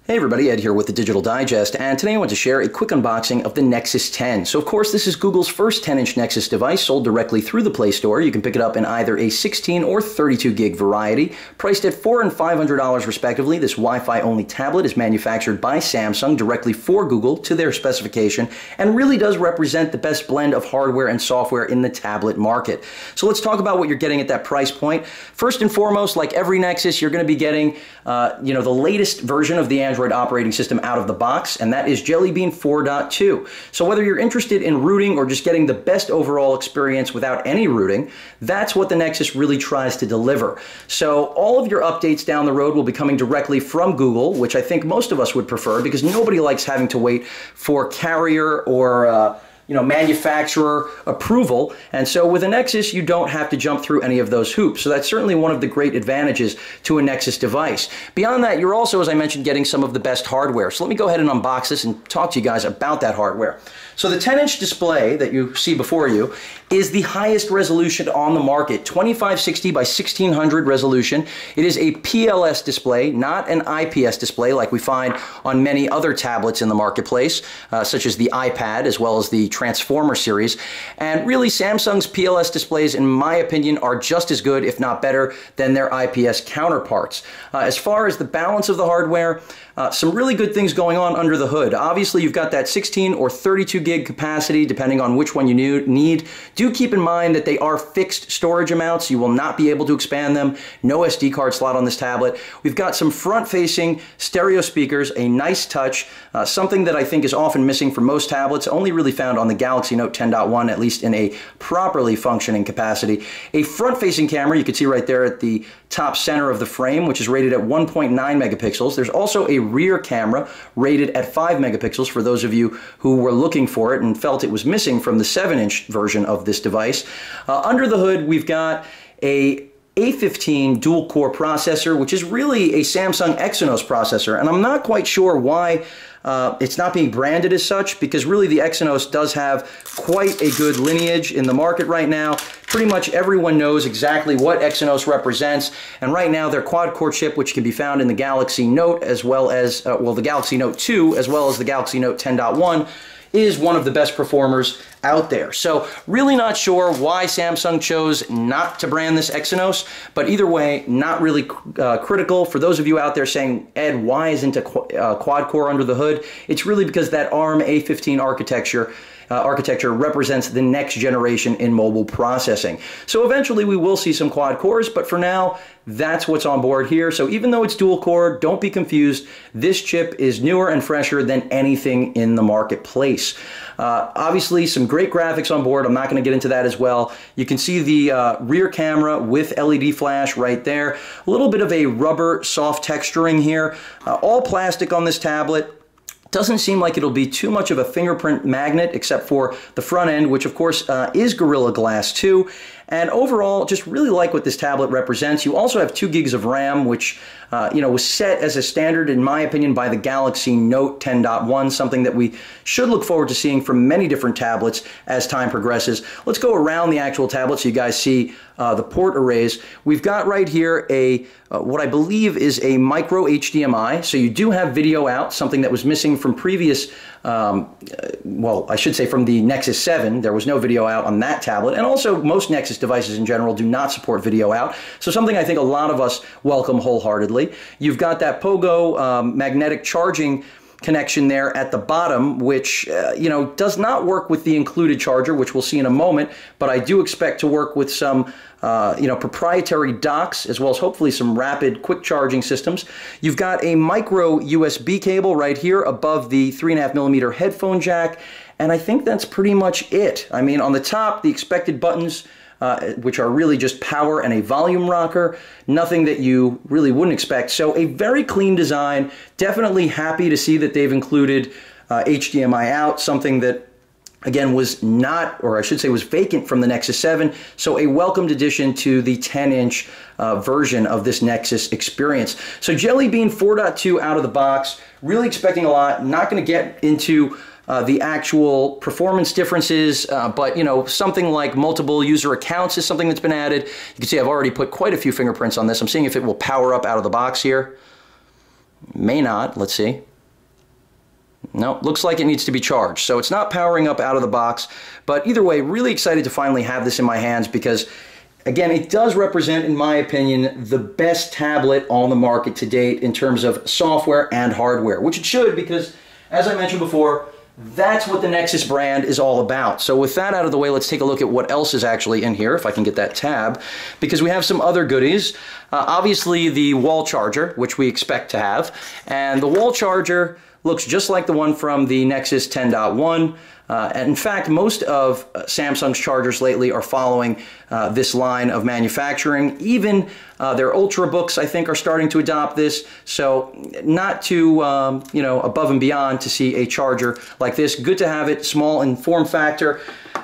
Hey everybody, Ed here with the Digital Digest, and today I want to share a quick unboxing of the Nexus 10. So of course this is Google's first 10-inch Nexus device sold directly through the Play Store. You can pick it up in either a 16 or 32 gig variety, priced at $400 and $500 respectively. This Wi-Fi only tablet is manufactured by Samsung directly for Google to their specification and really does represent the best blend of hardware and software in the tablet market. So let's talk about what you're getting at that price point. First and foremost, like every Nexus, you're going to be getting the latest version of the Android operating system out of the box, and that is Jelly Bean 4.2. So whether you're interested in rooting or just getting the best overall experience without any rooting, that's what the Nexus really tries to deliver. So all of your updates down the road will be coming directly from Google, which I think most of us would prefer because nobody likes having to wait for carrier or manufacturer approval. And so with a Nexus, you don't have to jump through any of those hoops. So that's certainly one of the great advantages to a Nexus device. Beyond that, you're also, as I mentioned, getting some of the best hardware. So let me go ahead and unbox this and talk to you guys about that hardware. So the 10-inch display that you see before you is the highest resolution on the market, 2560 by 1600 resolution. It is a PLS display, not an IPS display like we find on many other tablets in the marketplace, such as the iPad as well as the Transformer series. And really, Samsung's PLS displays, in my opinion, are just as good, if not better, than their IPS counterparts. As far as the balance of the hardware, some really good things going on under the hood. Obviously, you've got that 16 or 32 gig capacity, depending on which one you need. Do keep in mind that they are fixed storage amounts. You will not be able to expand them. No SD card slot on this tablet. We've got some front-facing stereo speakers, a nice touch, something that I think is often missing from most tablets, only really found on the Galaxy Note 10.1, at least in a properly functioning capacity. A front-facing camera, you can see right there at the top center of the frame, which is rated at 1.9 megapixels. There's also a rear camera rated at 5 megapixels for those of you who were looking for it and felt it was missing from the 7-inch version of this device. Under the hood, we've got a A15 dual-core processor, which is really a Samsung Exynos processor, and I'm not quite sure why it's not being branded as such, because really the Exynos does have quite a good lineage in the market right now. Pretty much everyone knows exactly what Exynos represents, and right now their quad-core chip, which can be found in the Galaxy Note as well as, the Galaxy Note 2 as well as the Galaxy Note 10.1, is one of the best performers out there. So really not sure why Samsung chose not to brand this Exynos, but either way, not really critical. For those of you out there saying, Ed, why isn't a quad-core under the hood? It's really because that ARM A15 architecture represents the next generation in mobile processing. So eventually we will see some quad cores, but for now, that's what's on board here. So even though it's dual core, don't be confused. This chip is newer and fresher than anything in the marketplace. Obviously, some great graphics on board. I'm not going to get into that as well. You can see the rear camera with LED flash right there. A little bit of a rubber soft texturing here. All plastic on this tablet. Doesn't seem like it'll be too much of a fingerprint magnet except for the front end, which of course is Gorilla Glass 2. And overall, just really like what this tablet represents. You also have 2 gigs of RAM, which was set as a standard, in my opinion, by the Galaxy Note 10.1, something that we should look forward to seeing from many different tablets as time progresses. Let's go around the actual tablet so you guys see the port arrays. We've got right here a what I believe is a micro HDMI, so you do have video out, something that was missing from previous, well, I should say from the Nexus 7. There was no video out on that tablet, and also most Nexus devices in general do not support video out, so something I think a lot of us welcome wholeheartedly. You've got that Pogo magnetic charging connection there at the bottom, which does not work with the included charger, which we'll see in a moment, but I do expect to work with some proprietary docks, as well as hopefully some rapid quick charging systems. You've got a micro USB cable right here above the 3.5mm headphone jack, and I think that's pretty much it. I mean, on the top, the expected buttons, which are really just power and a volume rocker, nothing that you really wouldn't expect. So a very clean design. Definitely happy to see that they've included HDMI out, something that again was not, or I should say was vacant from the Nexus 7, so a welcomed addition to the 10-inch version of this Nexus experience. So Jelly Bean 4.2 out of the box, really expecting a lot, not going to get into the actual performance differences, but something like multiple user accounts is something that's been added. You can see I've already put quite a few fingerprints on this. I'm seeing if it will power up out of the box here. May not. Let's see. No, looks like it needs to be charged. So it's not powering up out of the box. But either way, really excited to finally have this in my hands because, again, it does represent, in my opinion, the best tablet on the market to date in terms of software and hardware, which it should because, as I mentioned before, that's what the Nexus brand is all about. So with that out of the way, let's take a look at what else is actually in here, if I can get that tab, because we have some other goodies. Obviously, the wall charger, which we expect to have, and the wall charger looks just like the one from the Nexus 10.1. And in fact, most of Samsung's chargers lately are following this line of manufacturing. Even their Ultrabooks, I think, are starting to adopt this. So not too, you know, above and beyond to see a charger like this. Good to have it, small in form factor.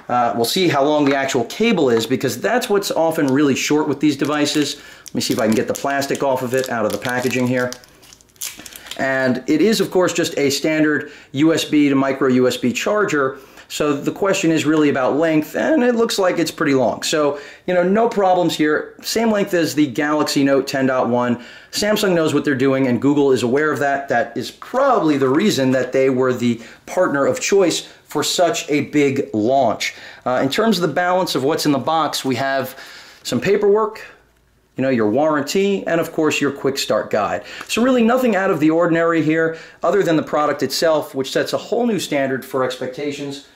We'll see how long the actual cable is because that's what's often really short with these devices. Let me see if I can get the plastic off of it, out of the packaging here. And it is, of course, just a standard USB to micro USB charger. So the question is really about length, and it looks like it's pretty long. So, you know, no problems here. Same length as the Galaxy Note 10.1. Samsung knows what they're doing, and Google is aware of that. That is probably the reason that they were the partner of choice for such a big launch. In terms of the balance of what's in the box, we have some paperwork, you know, your warranty, and of course your quick start guide. So really nothing out of the ordinary here other than the product itself, which sets a whole new standard for expectations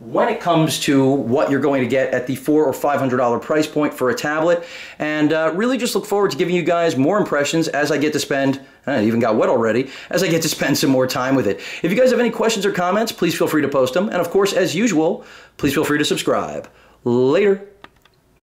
when it comes to what you're going to get at the $400 or $500 price point for a tablet. And really just look forward to giving you guys more impressions as I get to spend, I even got wet already, as I get to spend some more time with it. If you guys have any questions or comments, please feel free to post them. And of course, as usual, please feel free to subscribe. Later.